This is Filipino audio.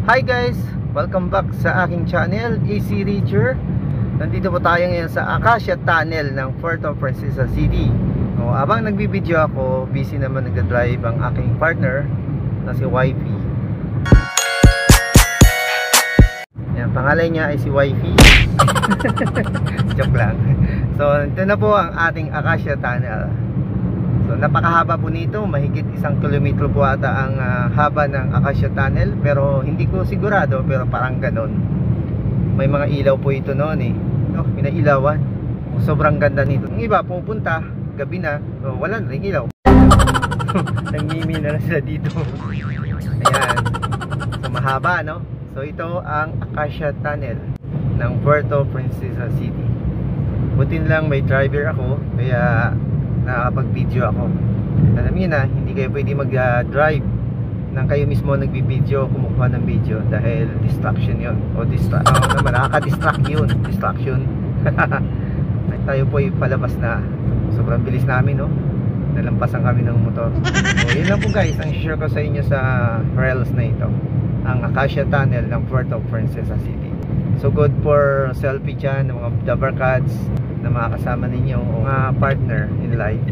Hi guys! Welcome back sa aking channel, AC Richer. Nandito po tayo ngayon sa Acacia Tunnel ng Puerto Princesa City. Habang nagbibideo ako, busy naman nagdadrive ang aking partner na si Wifey. Yan, pangalan niya ay si Wifey. Joke lang. So, ito na po ang ating Acacia Tunnel. So, napakahaba po nito, mahigit 1 kilometro po ata ang haba ng Acacia Tunnel, pero hindi ko sigurado, pero parang ganon. May mga ilaw po ito noon eh. Pinailawan. Sobrang ganda nito. Yung iba pupunta, gabi na, so, wala na rin ilaw. Nagmimi na lang sila dito. Ayan. So, mahaba, no? So, ito ang Acacia Tunnel ng Puerto Princesa City. Butin lang may driver ako, kaya nakakapag-video ako. Alam niyo na, hindi kayo pwede mag-drive nang kayo mismo nagbibideo, kumukuha ng video, dahil distraction yun. O nakaka-distract yun. Distraction. Tayo po ay palabas na. Sobrang bilis namin, no? Nalampasan kami ng motor. So, yun lang po guys, ang share ko sa inyo sa rails na ito, ang Acacia Tunnel ng Puerto Princesa City. So good for selfie dyan, ng mga dabarkads na mga kasama ninyo, mga partner in life.